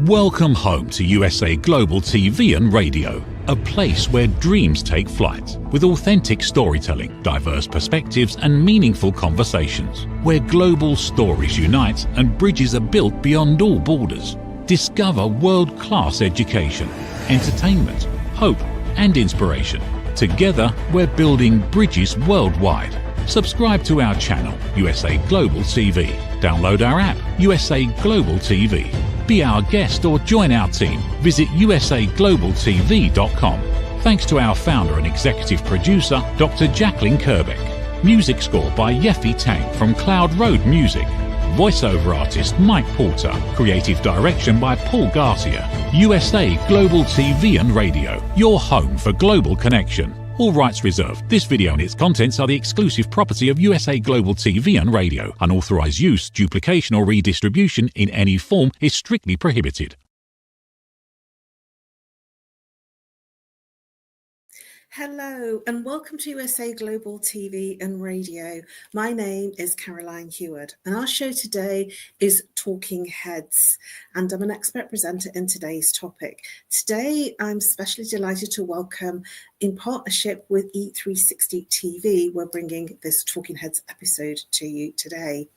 Welcome home to USA Global TV and Radio, a place where dreams take flight, with authentic storytelling, diverse perspectives and meaningful conversations, where global stories unite and bridges are built beyond all borders. Discover world-class education, entertainment, hope and inspiration. Together, we're building bridges worldwide. Subscribe to our channel, USA Global TV. Download our app, USA Global TV. Be our guest or join our team. Visit usaglobaltv.com. Thanks to our founder and executive producer, Dr. Jacqueline Kerbeck. Music score by Yeffy Tang from Cloud Road Music. Voiceover artist Mike Porter. Creative direction by Paul Garcia. USA Global TV and Radio, your home for global connection. All rights reserved. This video and its contents are the exclusive property of USA Global TV and Radio. Unauthorized use, duplication or redistribution in any form is strictly prohibited. Hello and welcome to USA Global TV and Radio. My name is Caroline HEWARD and our show today is Talking Heads, and I'm an expert presenter in today's topic. Today I'm especially delighted to welcome, in partnership with E360 TV, we're bringing this Talking Heads episode to you today.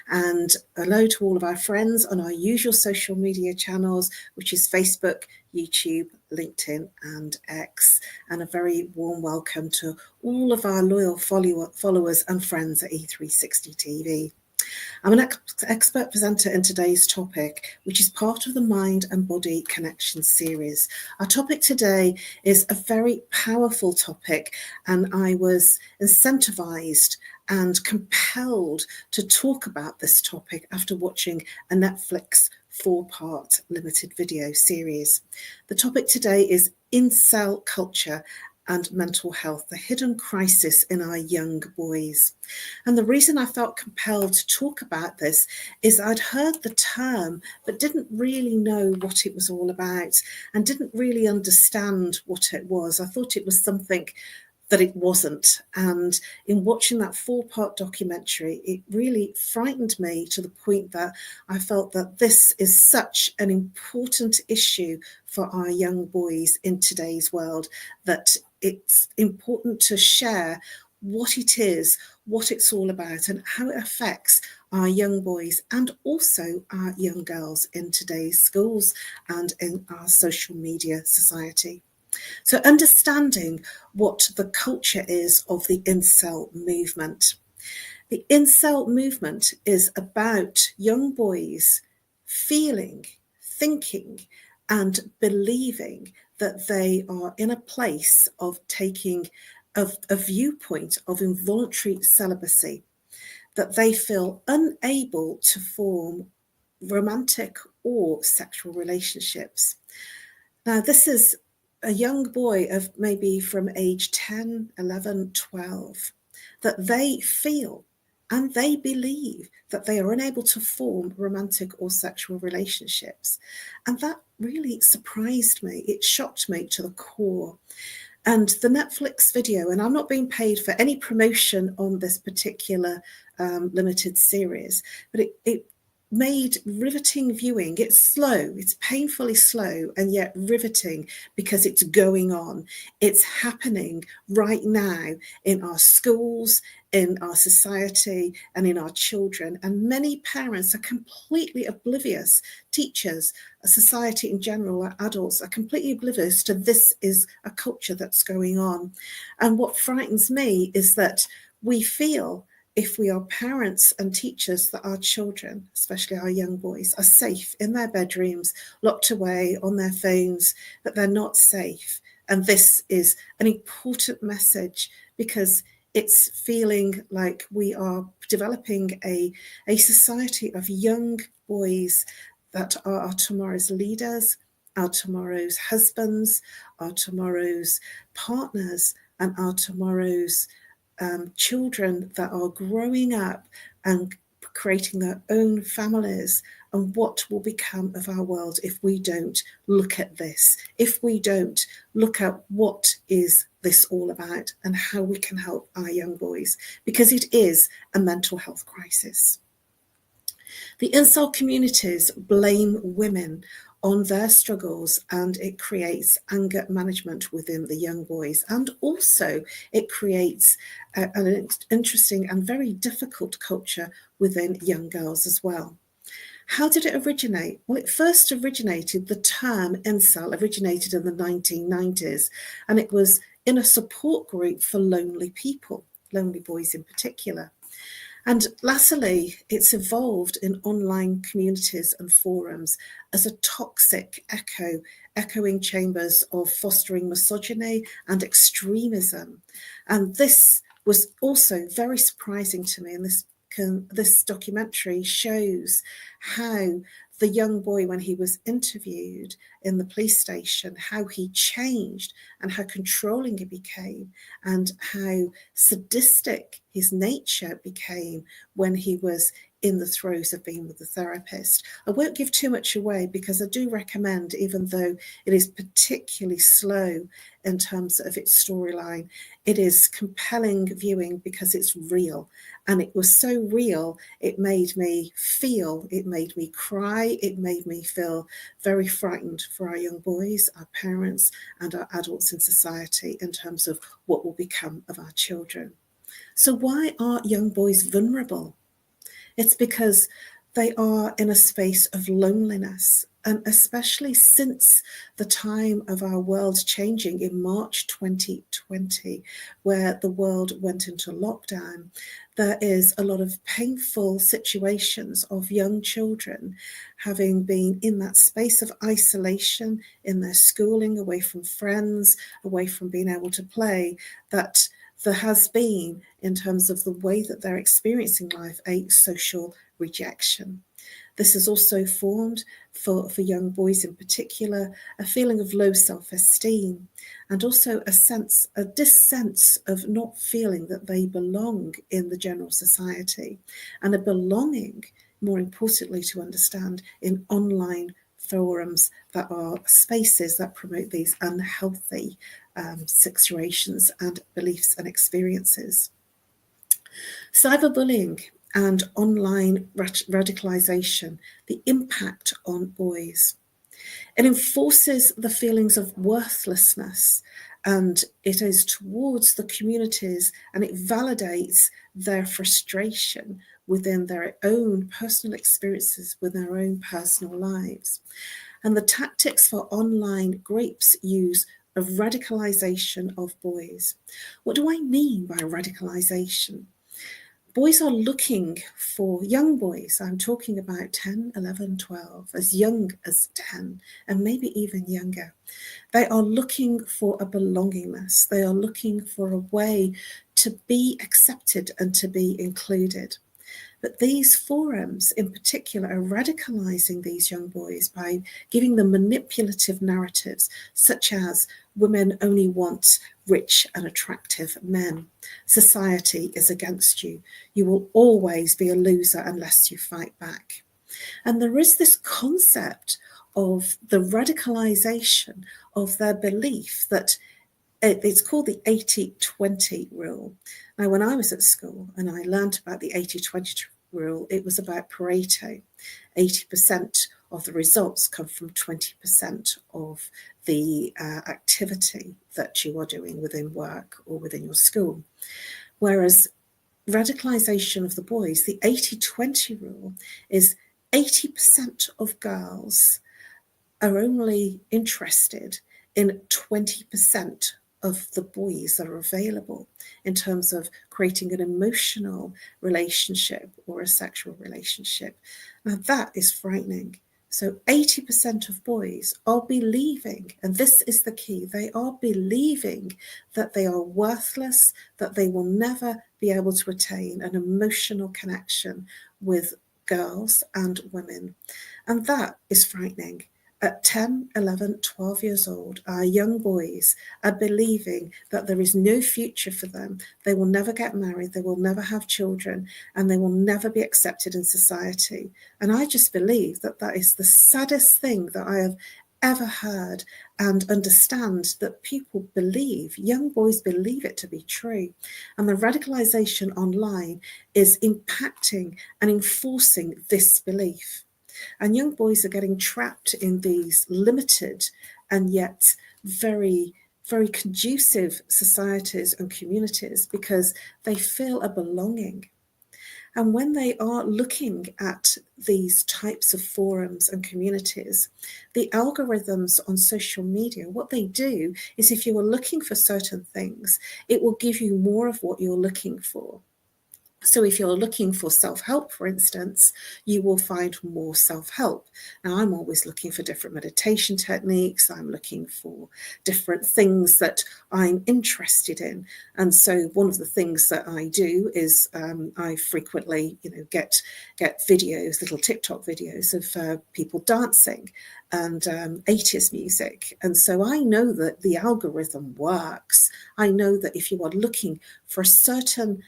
And hello to all of our friends on our usual social media channels, which is Facebook, YouTube, LinkedIn and X, and a very warm welcome to all of our loyal followers and friends at E360 TV. I'm an expert presenter in today's topic, which is part of the Mind and Body Connection series. Our topic today is a very powerful topic, and I was incentivized and compelled to talk about this topic after watching a Netflix 4-part limited video series. The topic today is Incel culture and mental health, the hidden crisis in our young boys. And the reason I felt compelled to talk about this is I'd heard the term, but didn't really know what it was all about and didn't really understand what it was. I thought it was something that it wasn't. And in watching that 4-part documentary, it really frightened me to the point that I felt that this is such an important issue for our young boys in today's world, that it's important to share what it is, what it's all about, and how it affects our young boys and also our young girls in today's schools and in our social media society. So understanding what the culture is of the Incel movement. The Incel movement is about young boys feeling, thinking, and believing that they are in a place of taking a viewpoint of involuntary celibacy, that they feel unable to form romantic or sexual relationships. Now, this is a young boy of maybe from age 10, 11, 12, that they feel and they believe that they are unable to form romantic or sexual relationships. And that really surprised me. It shocked me to the core. And the Netflix video, and I'm not being paid for any promotion on this particular limited series, but it made riveting viewing. It's slow, it's painfully slow, and yet riveting because it's going on. It's happening right now in our schools, in our society, and in our children. And many parents are completely oblivious. Teachers, society in general, our adults are completely oblivious to this is a culture that's going on. And what frightens me is that we feel, if we are parents and teachers, that our children, especially our young boys, are safe in their bedrooms, locked away on their phones, that they're not safe. And this is an important message because it's feeling like we are developing a society of young boys that are our tomorrow's leaders, our tomorrow's husbands, our tomorrow's partners, and our tomorrow's children that are growing up and creating their own families, and what will become of our world if we don't look at this, if we don't look at what is this all about and how we can help our young boys, because it is a mental health crisis. The incel communities blame women on their struggles, and it creates anger management within the young boys. And also it creates an interesting and very difficult culture within young girls as well. How did it originate? Well, it first originated, the term Incel originated in the 1990s, and it was in a support group for lonely people, lonely boys in particular. And lastly, it's evolved in online communities and forums as a toxic echoing chambers of fostering misogyny and extremism. And this was also very surprising to me, and this documentary shows how the young boy, when he was interviewed in the police station, how he changed and how controlling he became and how sadistic his nature became when he was in the throes of being with the therapist. I won't give too much away because I do recommend, even though it is particularly slow in terms of its storyline, it is compelling viewing because it's real. And it was so real, it made me feel, it made me cry, it made me feel very frightened for our young boys, our parents, and our adults in society in terms of what will become of our children. So why are young boys vulnerable? It's because they are in a space of loneliness, and especially since the time of our world changing in March 2020, where the world went into lockdown, there is a lot of painful situations of young children having been in that space of isolation in their schooling, away from friends, away from being able to play, that there has been, in terms of the way that they're experiencing life, a social rejection. This has also formed, for young boys in particular, a feeling of low self-esteem, and also a sense of not feeling that they belong in the general society, and a belonging, more importantly to understand, in online forums that are spaces that promote these unhealthy situations and beliefs and experiences. Cyberbullying and online radicalization, the impact on boys. It enforces the feelings of worthlessness, and it is towards the communities, and it validates their frustration within their own personal experiences, with their own personal lives. And the tactics for online groups use of radicalization of boys. What do I mean by radicalization? Boys are looking for, young boys, I'm talking about 10, 11, 12, as young as 10, and maybe even younger. They are looking for a belongingness. They are looking for a way to be accepted and to be included. But these forums in particular are radicalizing these young boys by giving them manipulative narratives, such as women only want rich and attractive men. Society is against you. You will always be a loser unless you fight back. And there is this concept of the radicalization of their belief that it's called the 80-20 rule. Now, when I was at school and I learned about the 80-20 rule, it was about Pareto. 80% of the results come from 20% of the activity that you are doing within work or within your school. Whereas radicalization of the boys, the 80-20 rule, is 80% of girls are only interested in 20% of the boys that are available in terms of creating an emotional relationship or a sexual relationship. Now that is frightening. So 80% of boys are believing, and this is the key, they are believing that they are worthless, that they will never be able to attain an emotional connection with girls and women. And that is frightening. At 10, 11, 12 years old, our young boys are believing that there is no future for them. They will never get married, they will never have children, and they will never be accepted in society. And I just believe that that is the saddest thing that I have ever heard, and understand that people believe, young boys believe it to be true. And the radicalization online is impacting and enforcing this belief. And young boys are getting trapped in these limited and yet very, very conducive societies and communities because they feel a belonging. And when they are looking at these types of forums and communities, the algorithms on social media, what they do is if you are looking for certain things, it will give you more of what you're looking for. So if you're looking for self-help, for instance, you will find more self-help. Now, I'm always looking for different meditation techniques. I'm looking for different things that I'm interested in. And so one of the things that I do is I frequently, get videos, little TikTok videos of people dancing and 80s music. And so I know that the algorithm works. I know that if you are looking for a certain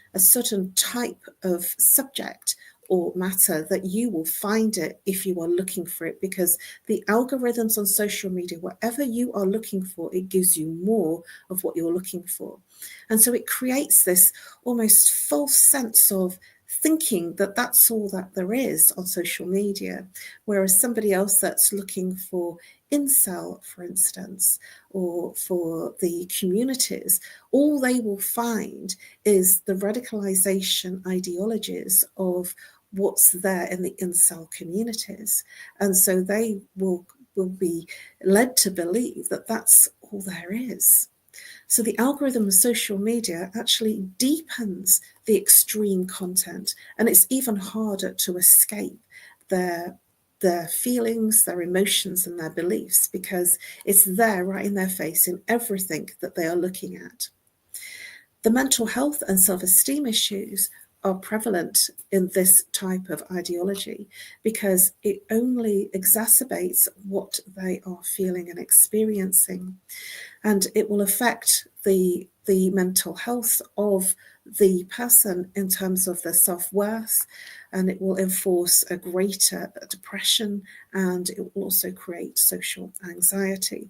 type of subject or matter, that you will find it if you are looking for it, because the algorithms on social media, whatever you are looking for, it gives you more of what you're looking for. And so it creates this almost false sense of thinking that that's all that there is on social media, whereas somebody else that's looking for Incel, for instance, or for the communities, all they will find is the radicalization ideologies of what's there in the Incel communities. And so they will be led to believe that that's all there is. So the algorithm of social media actually deepens the extreme content, and it's even harder to escape their feelings, their emotions, and their beliefs, because it's there right in their face in everything that they are looking at. The mental health and self-esteem issues are prevalent in this type of ideology because it only exacerbates what they are feeling and experiencing. And it will affect the mental health of the person in terms of their self-worth, and it will enforce a greater depression, and it will also create social anxiety.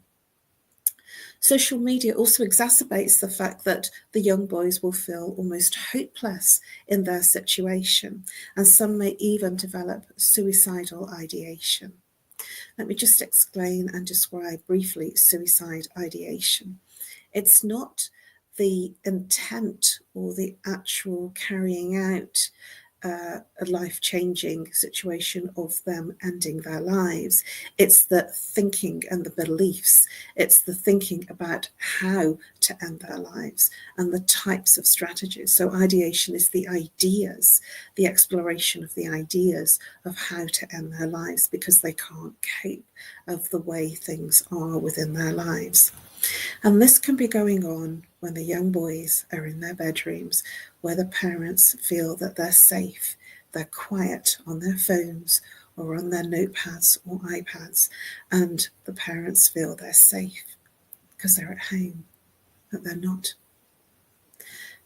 Social media also exacerbates the fact that the young boys will feel almost hopeless in their situation, and some may even develop suicidal ideation. Let me just explain and describe briefly suicide ideation. It's not the intent or the actual carrying out a life-changing situation of them ending their lives. It's the thinking and the beliefs. It's the thinking about how to end their lives and the types of strategies. So ideation is the ideas, the exploration of the ideas of how to end their lives because they can't cope of the way things are within their lives. And this can be going on when the young boys are in their bedrooms where the parents feel that they're safe, they're quiet on their phones or on their notepads or iPads, and the parents feel they're safe because they're at home, but they're not.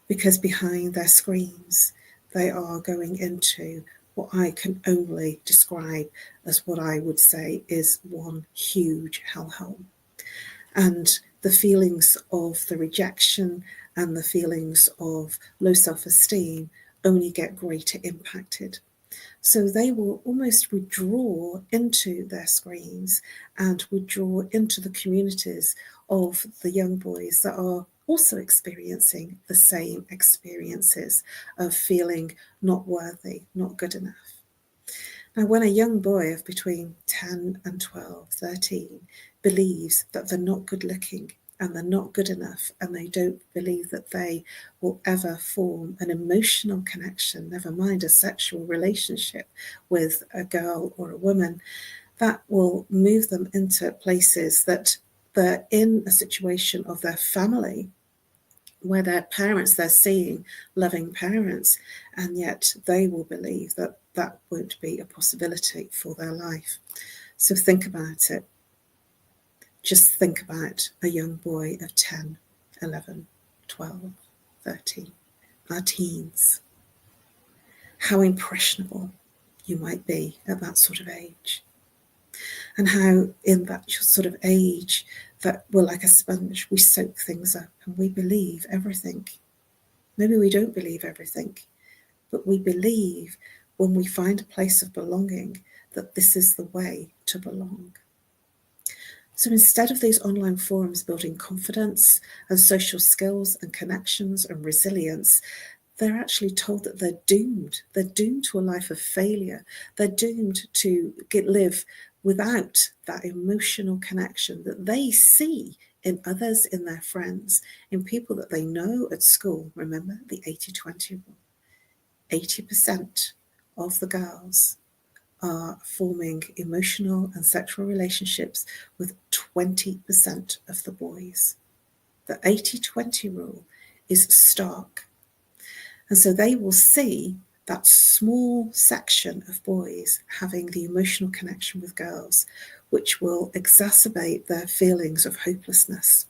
Because behind their screens, they are going into what I can only describe as what I would say is one huge hellhole. And the feelings of the rejection and the feelings of low self-esteem only get greater impacted. So they will almost withdraw into their screens and withdraw into the communities of the young boys that are also experiencing the same experiences of feeling not worthy, not good enough. Now, when a young boy of between 10 and 12, 13, believes that they're not good looking and they're not good enough, and they don't believe that they will ever form an emotional connection, never mind a sexual relationship with a girl or a woman, that will move them into places that they're in a situation of their family where their parents, they're seeing loving parents, and yet they will believe that that won't be a possibility for their life. So think about it. Just think about a young boy of 10, 11, 12, 13, our teens. How impressionable you might be at that sort of age. And how in that sort of age that we're like a sponge, we soak things up and we believe everything. Maybe we don't believe everything, but we believe when we find a place of belonging that this is the way to belong. So instead of these online forums building confidence and social skills and connections and resilience, they're actually told that they're doomed. They're doomed to a life of failure. They're doomed to live without that emotional connection that they see in others, in their friends, in people that they know at school. Remember the 80-20 rule. 80% of the girls are forming emotional and sexual relationships with 20% of the boys. The 80-20 rule is stark. And so they will see that small section of boys having the emotional connection with girls, which will exacerbate their feelings of hopelessness.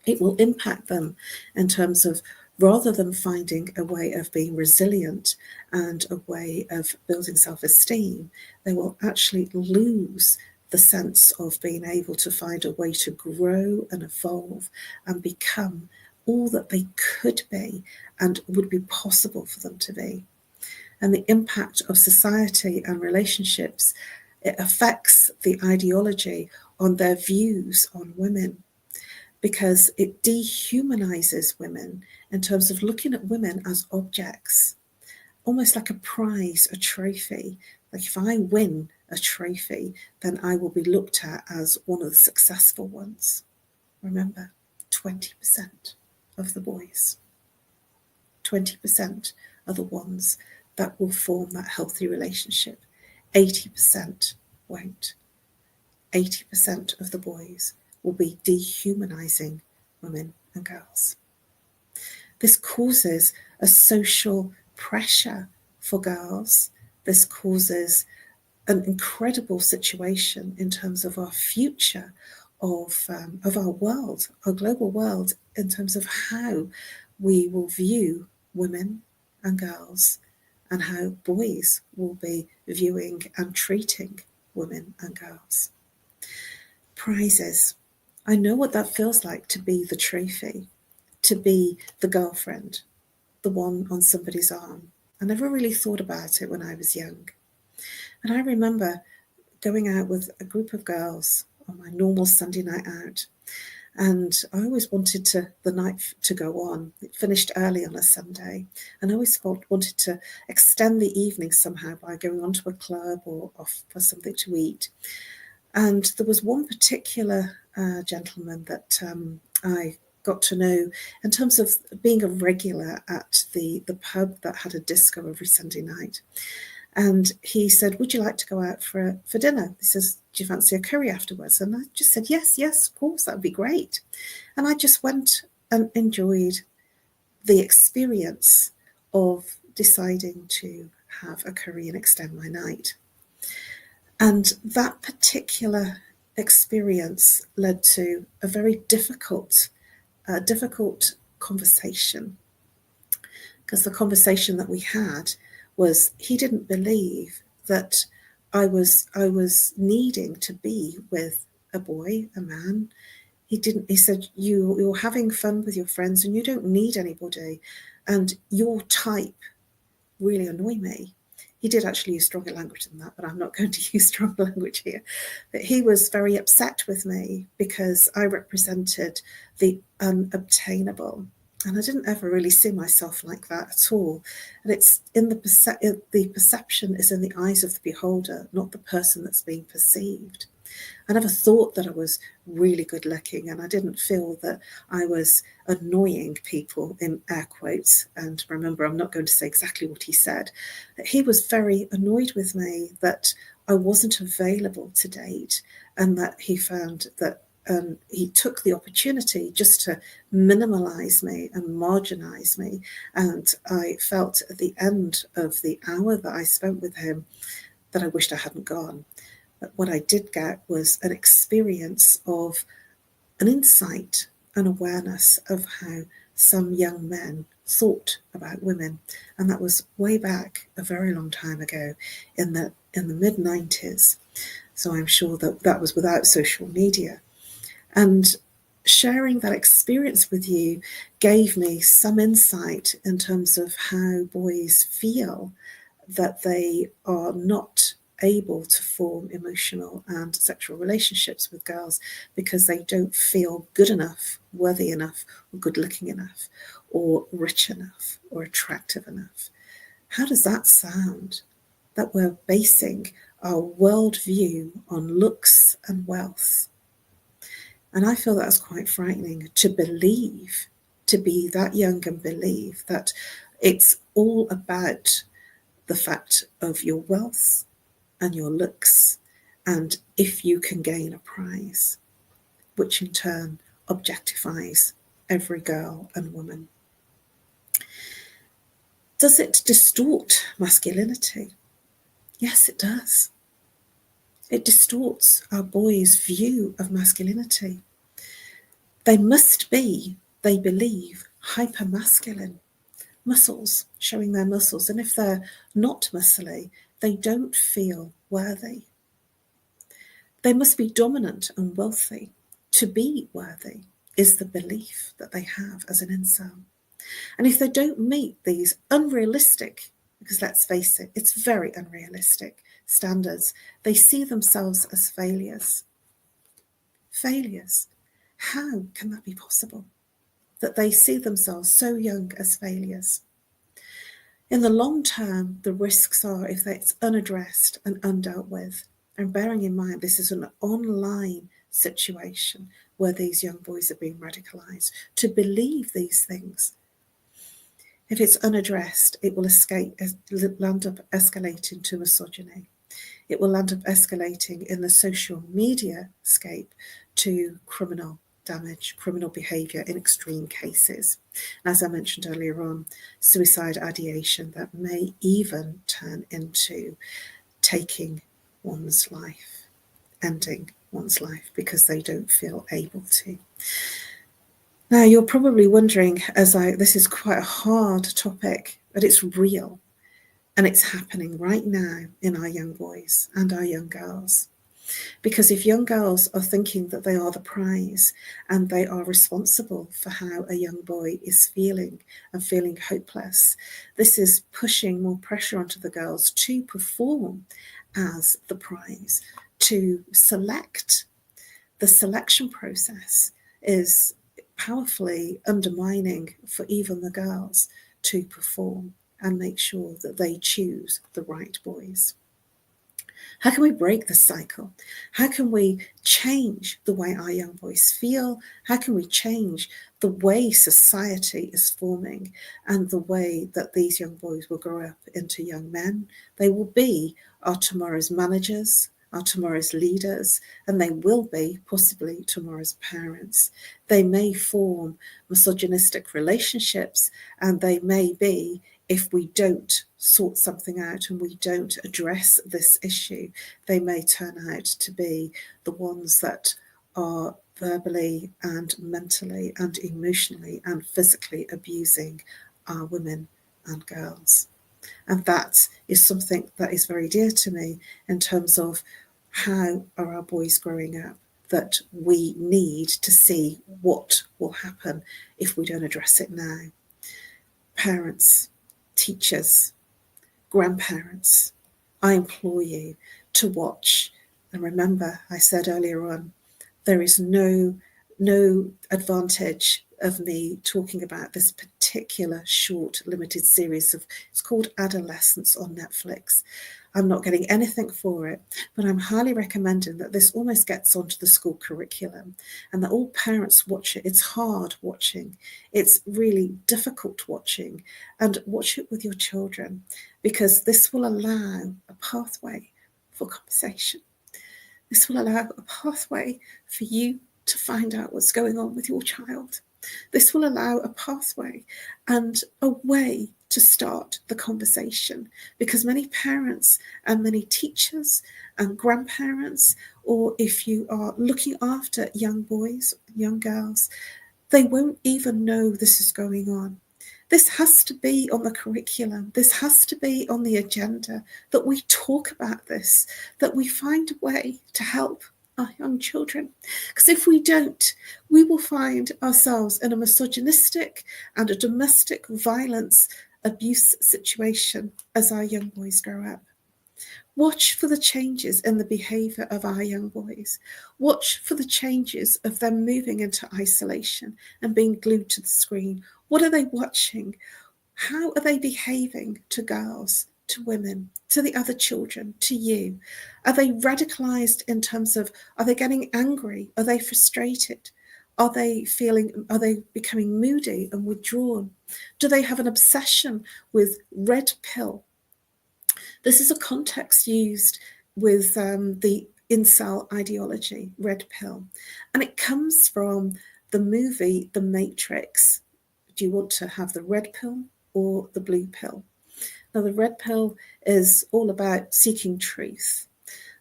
It will impact them in terms of, rather than finding a way of being resilient and a way of building self-esteem, they will actually lose the sense of being able to find a way to grow and evolve and become all that they could be and would be possible for them to be. And the impact of society and relationships, it affects the ideology on their views on women, because it dehumanizes women in terms of looking at women as objects, almost like a prize, a trophy. Like if I win a trophy, then I will be looked at as one of the successful ones. Remember, 20% of the boys, 20% are the ones that will form that healthy relationship. 80% won't. 80% of the boys will be dehumanizing women and girls. This causes a social pressure for girls. This causes an incredible situation in terms of our future, of our world, our global world, in terms of how we will view women and girls and how boys will be viewing and treating women and girls. Prizes. I know what that feels like, to be the trophy, to be the girlfriend, the one on somebody's arm. I never really thought about it when I was young. And I remember going out with a group of girls on my normal Sunday night out. And I always wanted the night to go on. It finished early on a Sunday. And I always wanted to extend the evening somehow by going onto a club or off for something to eat. And there was one particular gentleman that I got to know in terms of being a regular at the pub that had a disco every Sunday night. And he said, would you like to go out for dinner? He says, do you fancy a curry afterwards? And I just said, yes, of course, that would be great. And I just went and enjoyed the experience of deciding to have a curry and extend my night. And that particular experience led to a very difficult conversation, because the conversation that we had was, he didn't believe that I was needing to be with a boy, a man. He said, you're having fun with your friends and you don't need anybody, and your type really annoy me. He did actually use stronger language than that, but I'm not going to use stronger language here. But he was very upset with me because I represented the unobtainable. And I didn't ever really see myself like that at all. And it's in the perception is in the eyes of the beholder, not the person that's being perceived. I never thought that I was really good looking, and I didn't feel that I was annoying people, in air quotes. And remember, I'm not going to say exactly what he said. He was very annoyed with me that I wasn't available to date, and that he found that he took the opportunity just to minimalize me and marginalize me. And I felt at the end of the hour that I spent with him that I wished I hadn't gone. But what I did get was an experience of an insight, an awareness of how some young men thought about women. And that was way back a very long time ago, in the mid-90s. So I'm sure that was without social media. And sharing that experience with you gave me some insight in terms of how boys feel that they are not able to form emotional and sexual relationships with girls because they don't feel good enough, worthy enough, or good looking enough, or rich enough, or attractive enough. How does that sound? That we're basing our worldview on looks and wealth. And I feel that's quite frightening, to believe, to be that young and believe that it's all about the fact of your wealth and your looks, and if you can gain a prize, which in turn objectifies every girl and woman. Does it distort masculinity? Yes, it does. It distorts our boys' view of masculinity. They must be, they believe, hyper-masculine, muscles, showing their muscles. And if they're not muscly, they don't feel worthy. They must be dominant and wealthy. To be worthy is the belief that they have as an incel. And if they don't meet these unrealistic, because let's face it, it's very unrealistic standards, they see themselves as failures. Failures. How can that be possible? That they see themselves so young as failures. In the long term, the risks are, if it's unaddressed and undealt with, and bearing in mind this is an online situation where these young boys are being radicalised, to believe these things. If it's unaddressed, it will land up escalating to misogyny. It will land up escalating in the social media scape to criminal damage, criminal behaviour in extreme cases. As I mentioned earlier on, suicide ideation that may even turn into taking one's life, ending one's life because they don't feel able to. Now, you're probably wondering, this is quite a hard topic, but it's real. And it's happening right now in our young boys and our young girls. Because if young girls are thinking that they are the prize and they are responsible for how a young boy is feeling and feeling hopeless, this is pushing more pressure onto the girls to perform as the prize, to select. The selection process is powerfully undermining for even the girls to perform and make sure that they choose the right boys. How can we break the cycle? How can we change the way our young boys feel? How can we change the way society is forming and the way that these young boys will grow up into young men? They will be our tomorrow's managers, our tomorrow's leaders, and they will be possibly tomorrow's parents. They may form misogynistic relationships, and they may be, if we don't sort something out and we don't address this issue, they may turn out to be the ones that are verbally and mentally and emotionally and physically abusing our women and girls. And that is something that is very dear to me in terms of how are our boys growing up, that we need to see what will happen if we don't address it now. Parents, teachers, grandparents, I implore you to watch. And remember, I said earlier on, there is no advantage of me talking about this particular short limited series it's called Adolescence on Netflix. I'm not getting anything for it, but I'm highly recommending that this almost gets onto the school curriculum and that all parents watch it. It's hard watching. It's really difficult watching, and watch it with your children, because this will allow a pathway for conversation. This will allow a pathway for you to find out what's going on with your child. This will allow a pathway and a way to start the conversation, because many parents and many teachers and grandparents, or if you are looking after young boys, young girls, they won't even know this is going on. This has to be on the curriculum. This has to be on the agenda, that we talk about this, that we find a way to help our young children. Because if we don't, we will find ourselves in a misogynistic and a domestic violence abuse situation as our young boys grow up. Watch for the changes in the behaviour of our young boys. Watch for the changes of them moving into isolation and being glued to the screen. What are they watching? How are they behaving to girls, to women, to the other children, to you? Are they radicalised in terms of, are they getting angry? Are they frustrated? Are they becoming moody and withdrawn? Do they have an obsession with red pill? This is a context used with the Incel ideology, red pill. And it comes from the movie The Matrix. Do you want to have the red pill or the blue pill? Now, the red pill is all about seeking truth.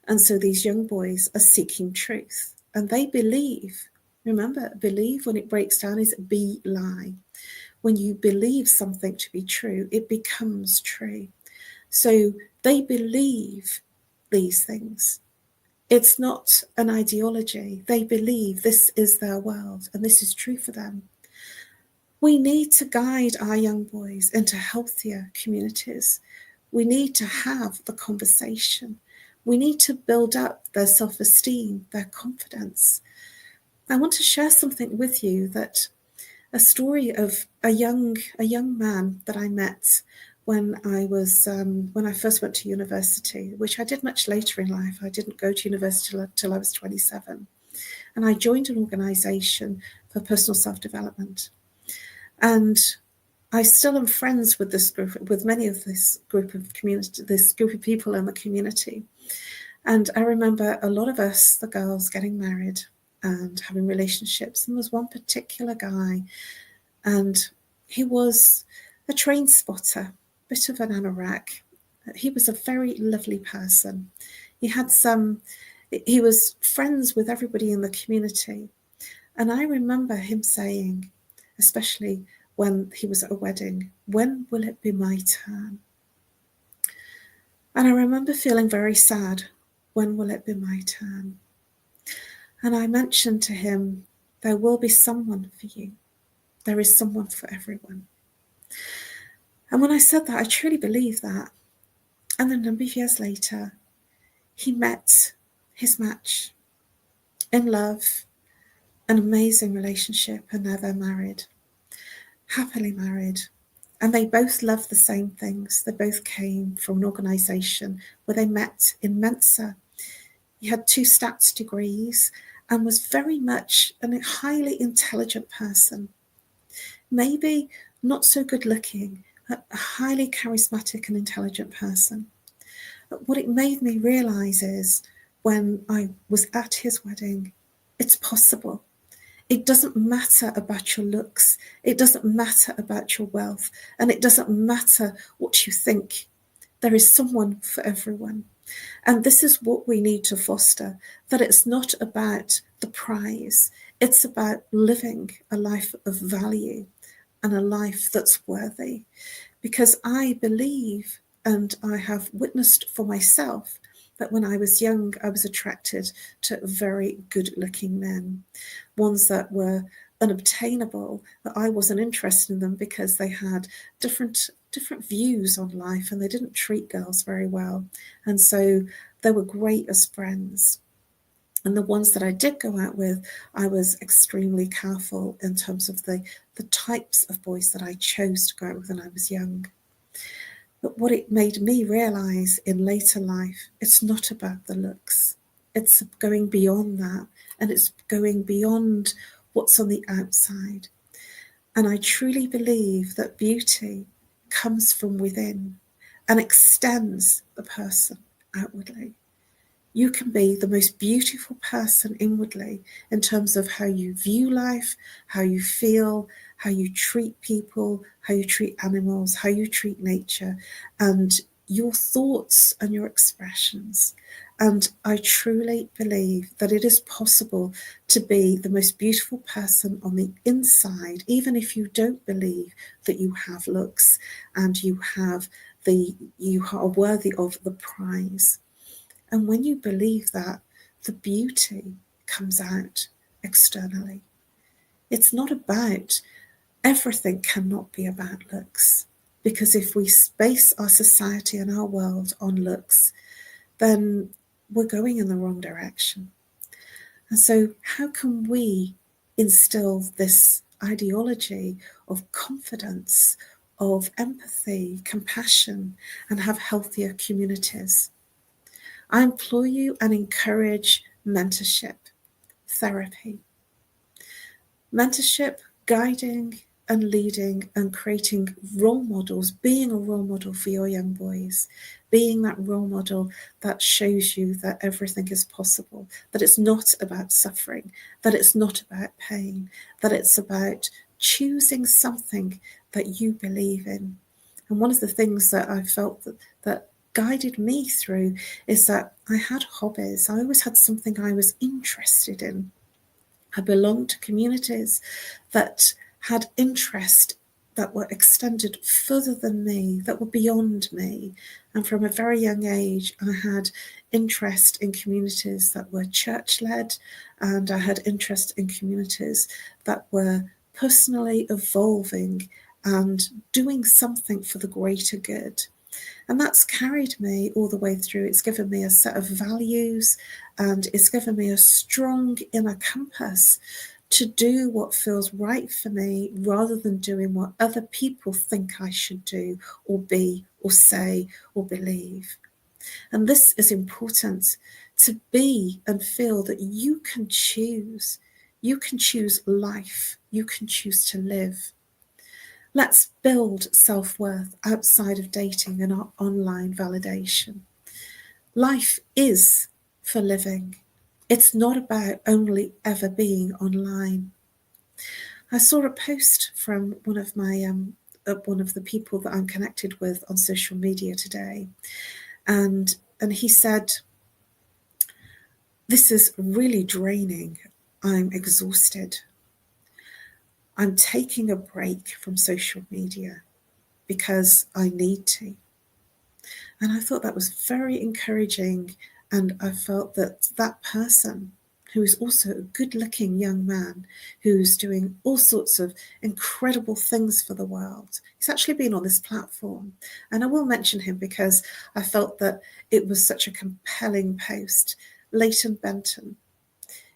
And so these young boys are seeking truth. And they believe, remember, believe when it breaks down is be lie. When you believe something to be true, it becomes true. So they believe these things. It's not an ideology. They believe this is their world and this is true for them. We need to guide our young boys into healthier communities. We need to have the conversation. We need to build up their self-esteem, their confidence. I want to share something with you, that a story of a young man that I met when I first went to university, which I did much later in life. I didn't go to university till I was 27. And I joined an organisation for personal self-development. And I still am friends with this group, with many of this group of people in the community. And I remember a lot of us, the girls, getting married and having relationships. And there was one particular guy, and he was a train spotter, bit of an anorak. He was a very lovely person. He was friends with everybody in the community. And I remember him saying, especially when he was at a wedding, when will it be my turn? And I remember feeling very sad. When will it be my turn? And I mentioned to him, there will be someone for you. There is someone for everyone. And when I said that, I truly believe that. And then a number of years later, he met his match in love, an amazing relationship, and now they're married, happily married. And they both love the same things. They both came from an organisation where they met in Mensa. He had 2 stats degrees and was very much a highly intelligent person. Maybe not so good looking, a highly charismatic and intelligent person. But what it made me realise is, when I was at his wedding, it's possible. It doesn't matter about your looks. It doesn't matter about your wealth. And it doesn't matter what you think. There is someone for everyone. And this is what we need to foster, that it's not about the prize. It's about living a life of value and a life that's worthy. Because I believe, and I have witnessed for myself, that when I was young, I was attracted to very good-looking men, ones that were unobtainable, that I wasn't interested in them because they had different views on life and they didn't treat girls very well. And so they were great as friends. And the ones that I did go out with, I was extremely careful in terms of the types of boys that I chose to go out with when I was young. But what it made me realise in later life, it's not about the looks. It's going beyond that, and it's going beyond what's on the outside. And I truly believe that beauty comes from within and extends the person outwardly. You can be the most beautiful person inwardly in terms of how you view life, how you feel, how you treat people, how you treat animals, how you treat nature, and your thoughts and your expressions. And I truly believe that it is possible to be the most beautiful person on the inside, even if you don't believe that you have looks and you are worthy of the prize. And when you believe that, the beauty comes out externally. It's not about, everything cannot be about looks. Because if we base our society and our world on looks, then we're going in the wrong direction. And so how can we instill this ideology of confidence, of empathy, compassion, and have healthier communities? I implore you and encourage mentorship, therapy. Mentorship, guiding and leading and creating role models, being a role model for your young boys, being that role model that shows you that everything is possible, that it's not about suffering, that it's not about pain, that it's about choosing something that you believe in. And one of the things that I felt that guided me through is that I had hobbies. I always had something I was interested in. I belonged to communities that had interest that were extended further than me, that were beyond me. And from a very young age, I had interest in communities that were church-led, and I had interest in communities that were personally evolving and doing something for the greater good. And that's carried me all the way through. It's given me a set of values, and it's given me a strong inner compass to do what feels right for me rather than doing what other people think I should do or be or say or believe. And this is important, to be and feel that you can choose. You can choose life. You can choose to live. Let's build self-worth outside of dating and our online validation. Life is for living. It's not about only ever being online. I saw a post from one of the people that I'm connected with on social media today, and he said, "This is really draining. I'm exhausted. I'm taking a break from social media because I need to." And I thought that was very encouraging. And I felt that that person, who is also a good-looking young man who's doing all sorts of incredible things for the world, he's actually been on this platform. And I will mention him because I felt that it was such a compelling post. Lamberton.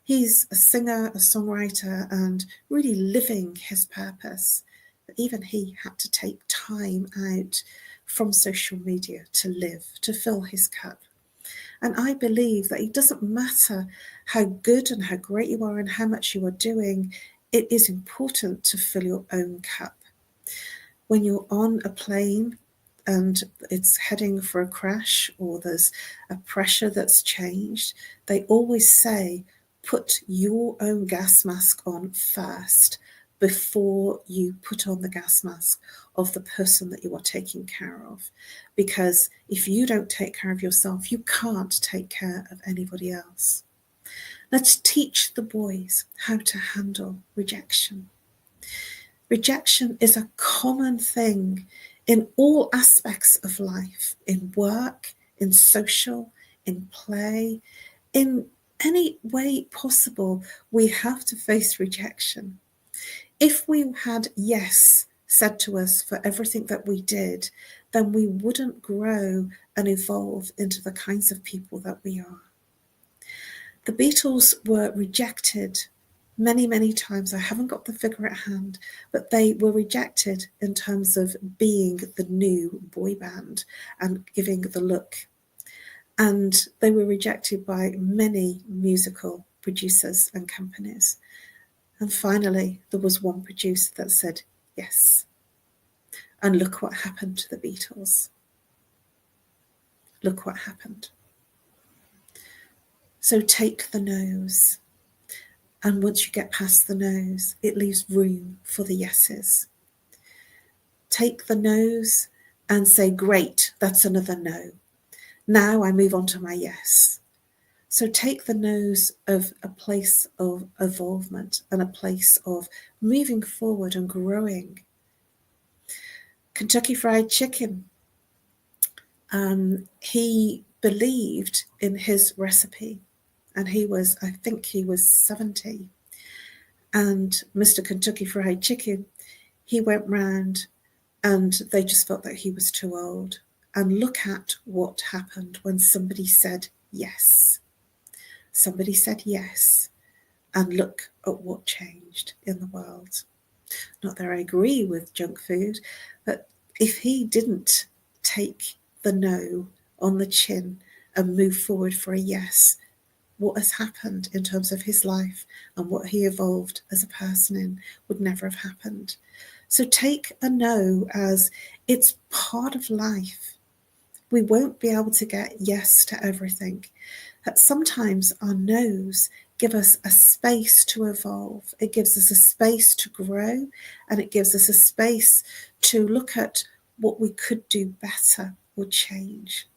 He's a singer, a songwriter, and really living his purpose. But even he had to take time out from social media to live, to fill his cup. And I believe that it doesn't matter how good and how great you are and how much you are doing, it is important to fill your own cup. When you're on a plane and it's heading for a crash, or there's a pressure that's changed, they always say, put your own gas mask on first before you put on the gas mask of the person that you are taking care of. Because if you don't take care of yourself, you can't take care of anybody else. Let's teach the boys how to handle rejection. Rejection is a common thing in all aspects of life, in work, in social, in play, in any way possible. We have to face rejection. If we had yes said to us for everything that we did, then we wouldn't grow and evolve into the kinds of people that we are. The Beatles were rejected many, many times. I haven't got the figure at hand, but they were rejected in terms of being the new boy band and giving the look. And they were rejected by many musical producers and companies. And finally, there was one producer that said yes. And look what happened to the Beatles. Look what happened. So take the no's. And once you get past the no's, it leaves room for the yeses. Take the no's and say, great, that's another no. Now I move on to my yes. So take the no's of a place of evolvement and a place of moving forward and growing. Kentucky Fried Chicken. He believed in his recipe, and I think he was 70. And Mr. Kentucky Fried Chicken, he went round and they just felt that he was too old. and look at what happened when somebody said yes. Somebody said yes, and look at what changed in the world. Not that I agree with junk food, but if he didn't take the no on the chin and move forward for a yes, what has happened in terms of his life and what he evolved as a person in would never have happened. So take a no as it's part of life. We won't be able to get yes to everything. That sometimes our no's give us a space to evolve. It gives us a space to grow, and it gives us a space to look at what we could do better or change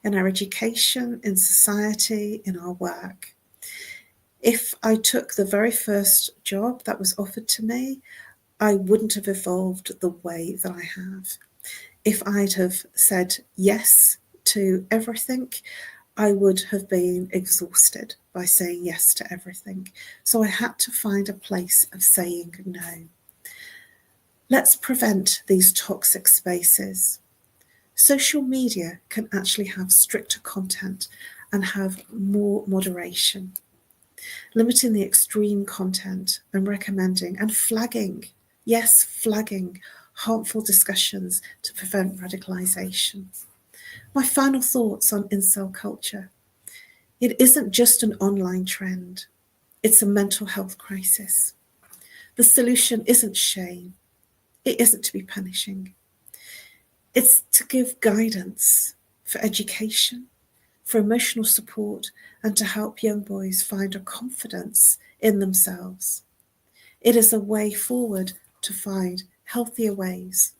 in our education, in society, in our work. If I took the very first job that was offered to me, I wouldn't have evolved the way that I have. If I'd have said yes to everything, I would have been exhausted by saying yes to everything. So I had to find a place of saying no. Let's prevent these toxic spaces. Social media can actually have stricter content and have more moderation, limiting the extreme content and recommending and flagging, yes, flagging harmful discussions to prevent radicalization. My final thoughts on incel culture. It isn't just an online trend. It's a mental health crisis. The solution isn't shame. It isn't to be punishing. It's to give guidance for education, for emotional support, and to help young boys find a confidence in themselves. It is a way forward to find healthier ways.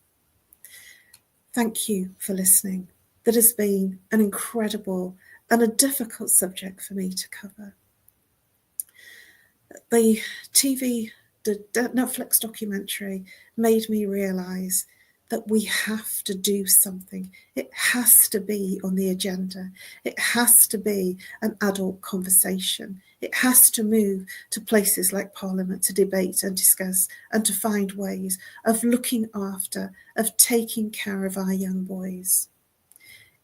Thank you for listening. That has been an incredible and a difficult subject for me to cover. The Netflix documentary made me realise that we have to do something. It has to be on the agenda. It has to be an adult conversation. It has to move to places like Parliament to debate and discuss and to find ways of looking after, of taking care of our young boys.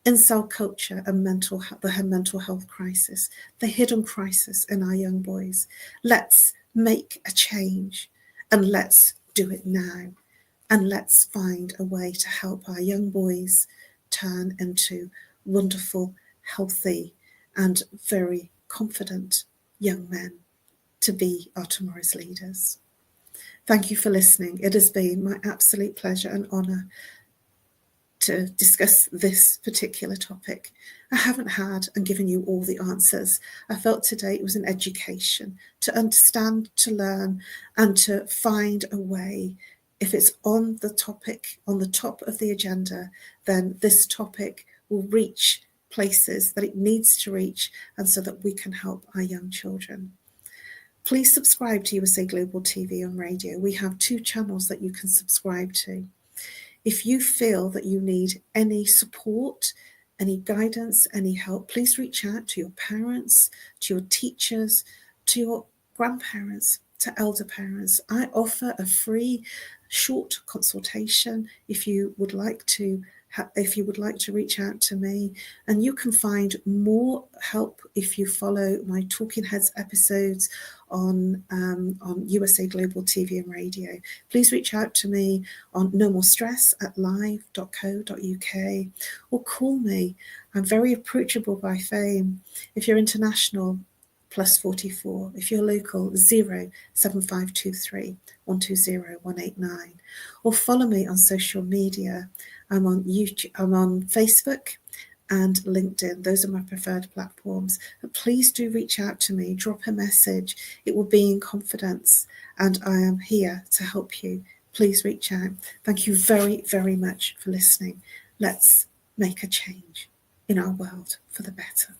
Incel culture and the mental health crisis, the hidden crisis in our young boys. Let's make a change, and let's do it now. And let's find a way to help our young boys turn into wonderful, healthy, and very confident young men to be our tomorrow's leaders. Thank you for listening. It has been my absolute pleasure and honour to discuss this particular topic. I haven't had and given you all the answers. I felt today it was an education to understand, to learn, and to find a way. If it's on the topic, on the top of the agenda, then this topic will reach places that it needs to reach, and so that we can help our young children. Please subscribe to USA Global TV and Radio. We have 2 channels that you can subscribe to. If you feel that you need any support, any guidance, any help, please reach out to your parents, to your teachers, to your grandparents, to elder parents. I offer a free short consultation if you would like to reach out to me, and you can find more help if you follow my Talking Heads episodes on USA Global TV and Radio. Please reach out to me on nomorestress@live.co.uk or call me. I'm very approachable by phone. If you're international, +44. If you're local, 07523 120 189. Or follow me on social media. I'm on YouTube, I'm on Facebook and LinkedIn. Those are my preferred platforms. But please do reach out to me, drop a message. It will be in confidence, and I am here to help you. Please reach out. Thank you very, very much for listening. Let's make a change in our world for the better.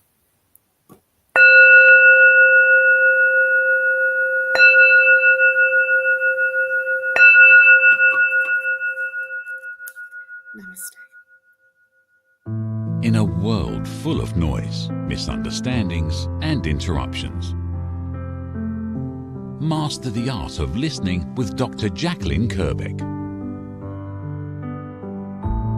Namaste. In a world full of noise, misunderstandings, and interruptions, master the art of listening with Dr. Jacqueline Kerbeck.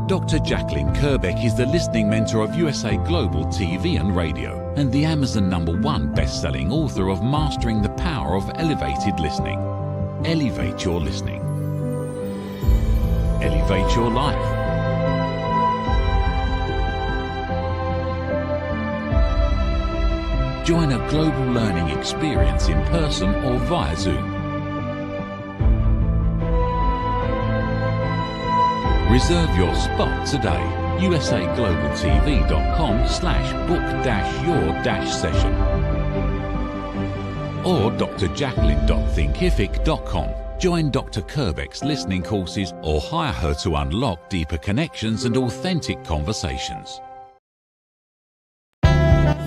Dr. Jacqueline Kerbeck is the listening mentor of USA Global TV and Radio and the Amazon #1 best-selling author of Mastering the Power of Elevated Listening. Elevate your listening. Elevate your life. Join a global learning experience in person or via Zoom. Reserve your spot today. usaglobaltv.com/book-your-session or drjacqueline.thinkific.com. Join Dr. Kerbeck's listening courses or hire her to unlock deeper connections and authentic conversations.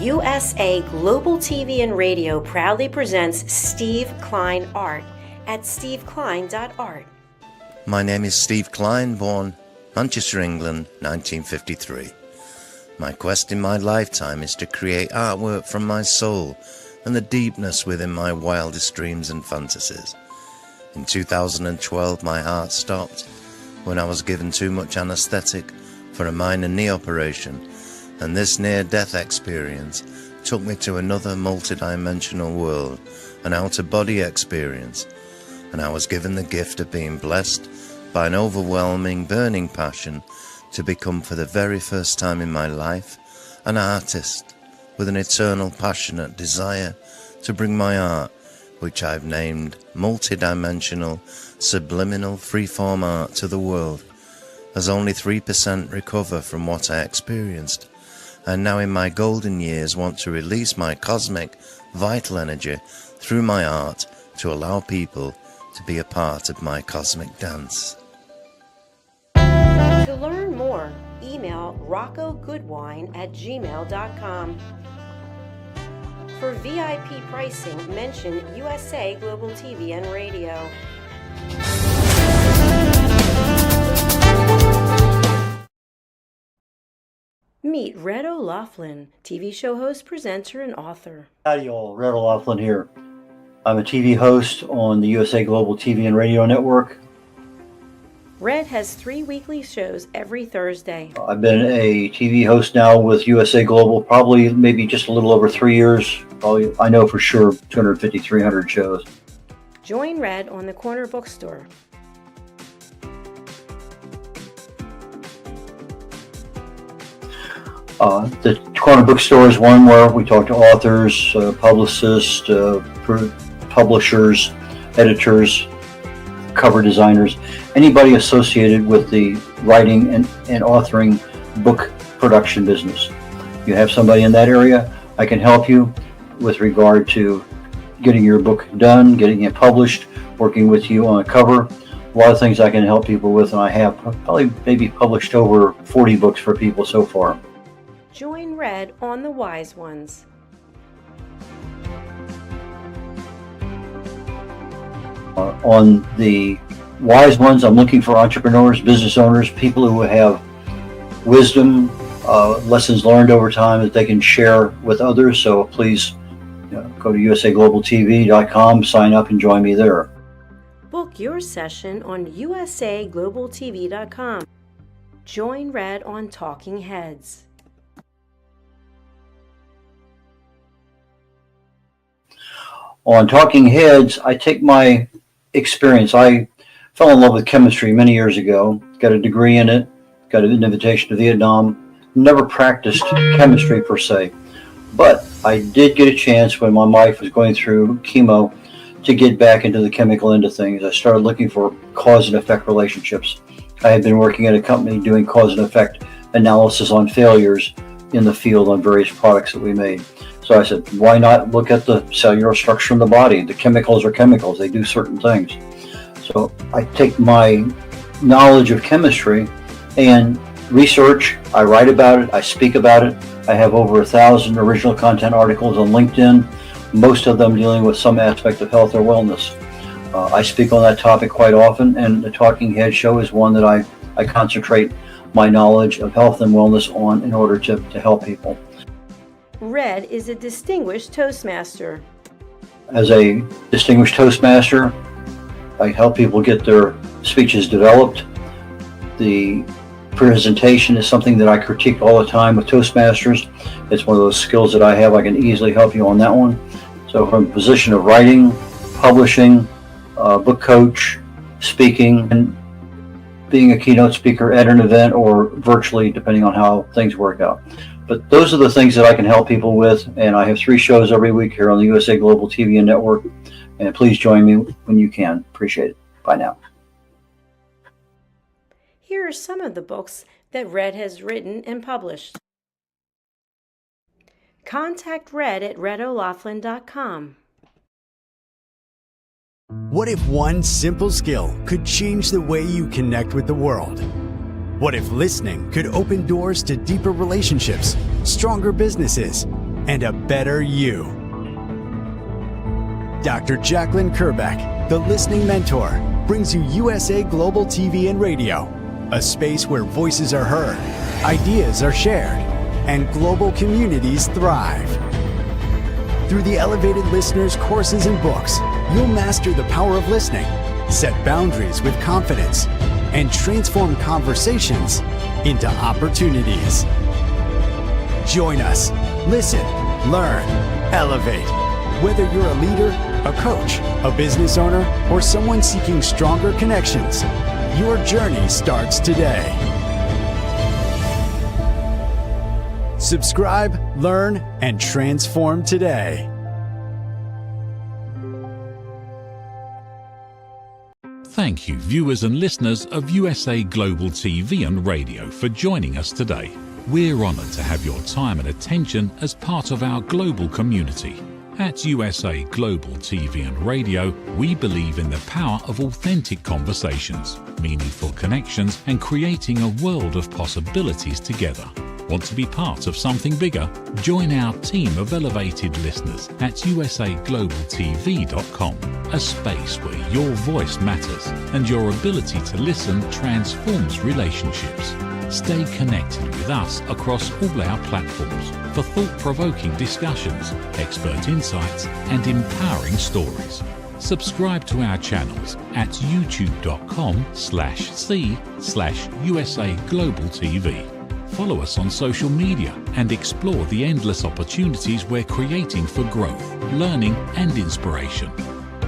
USA Global TV and Radio proudly presents Steve Klein Art at steveklein.art. My name is Steve Klein, born Manchester, England, 1953. My quest in my lifetime is to create artwork from my soul and the deepness within my wildest dreams and fantasies. In 2012, my heart stopped when I was given too much anesthetic for a minor knee operation, and this near-death experience took me to another multidimensional world, an out-of-body experience, and I was given the gift of being blessed by an overwhelming, burning passion to become, for the very first time in my life, an artist with an eternal, passionate desire to bring my art, which I've named multidimensional, subliminal, freeform art, to the world, as only 3% recover from what I experienced, and now in my golden years want to release my cosmic, vital energy through my art to allow people to be a part of my cosmic dance. To learn more, email roccogoodwine@gmail.com. For VIP pricing, mention USA Global TV and Radio. Meet Red O'Loughlin, TV show host, presenter, and author. Howdy y'all, Red O'Loughlin here. I'm a TV host on the USA Global TV and Radio Network. Red has 3 weekly shows every Thursday. I've been a TV host now with USA Global probably maybe just a little over 3 years. Probably, I know for sure, 250, 300 shows. Join Red on the Corner Bookstore. The Corner Bookstore is one where we talk to authors, publicists, publishers, editors, cover designers, anybody associated with the writing and authoring book production business. You have somebody in that area, I can help you with regard to getting your book done, getting it published, working with you on a cover. A lot of things I can help people with, and I have probably maybe published over 40 books for people so far. Join Red on The Wise Ones. On the Wise Ones, I'm looking for entrepreneurs, business owners, people who have wisdom, lessons learned over time that they can share with others. So please go to usaglobaltv.com, sign up, and join me there. Book your session on usaglobaltv.com. Join Red on Talking Heads. On Talking Heads, I take my experience. I fell in love with chemistry many years ago, got a degree in it, got an invitation to Vietnam, never practiced chemistry per se, but I did get a chance when my wife was going through chemo to get back into the chemical end of things. I started looking for cause and effect relationships. I had been working at a company doing cause and effect analysis on failures in the field on various products that we made. So I said, why not look at the cellular structure in the body? The chemicals are chemicals, they do certain things. So I take my knowledge of chemistry and research, I write about it, I speak about it. I have over 1,000 original content articles on LinkedIn, most of them dealing with some aspect of health or wellness. I speak on that topic quite often, and the Talking Head show is one that I concentrate my knowledge of health and wellness on in order to help people. Red is a distinguished Toastmaster. As a distinguished Toastmaster, I help people get their speeches developed. The presentation is something that I critique all the time with Toastmasters. It's one of those skills that I have. I can easily help you on that one. So from a position of writing, publishing, book coach, speaking, and being a keynote speaker at an event or virtually, depending on how things work out. But those are the things that I can help people with. And I have 3 shows every week here on the USA Global TV and Network. And please join me when you can. Appreciate it. Bye now. Here are some of the books that Red has written and published. Contact Red at redolaflin.com. What if one simple skill could change the way you connect with the world? What if listening could open doors to deeper relationships, stronger businesses, and a better you? Dr. Jacqueline Kerbeck, the Listening Mentor, brings you USA Global TV and Radio, a space where voices are heard, ideas are shared, and global communities thrive. Through the elevated listeners' courses and books, you'll master the power of listening, set boundaries with confidence, and transform conversations into opportunities. Join us. Listen, learn, elevate. Whether you're a leader, a coach, a business owner, or someone seeking stronger connections, your journey starts today. Subscribe, learn, and transform today. Thank you, viewers and listeners of USA Global TV and Radio, for joining us today. We're honoured to have your time and attention as part of our global community. At USA Global TV and Radio, we believe in the power of authentic conversations, meaningful connections, and creating a world of possibilities together. Want to be part of something bigger? Join our team of elevated listeners at usaglobaltv.com, a space where your voice matters and your ability to listen transforms relationships. Stay connected with us across all our platforms for thought-provoking discussions, expert insights, and empowering stories. Subscribe to our channels at youtube.com/c/USA Global TV. Follow us on social media and explore the endless opportunities we're creating for growth, learning, and inspiration.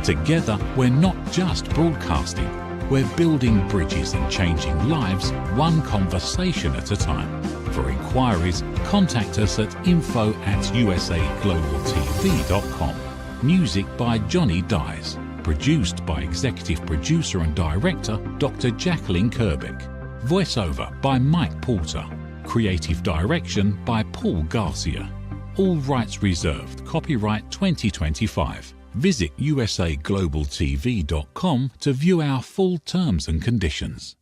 Together, we're not just broadcasting, we're building bridges and changing lives one conversation at a time. For inquiries, contact us at info@usaglobaltv.com. Music by Johnny Dyes. Produced by Executive Producer and Director Dr. Jacqueline Kerbeck. Voiceover by Mike Porter. Creative Direction by Paul Garcia. All rights reserved. Copyright 2025. Visit usaglobaltv.com to view our full terms and conditions.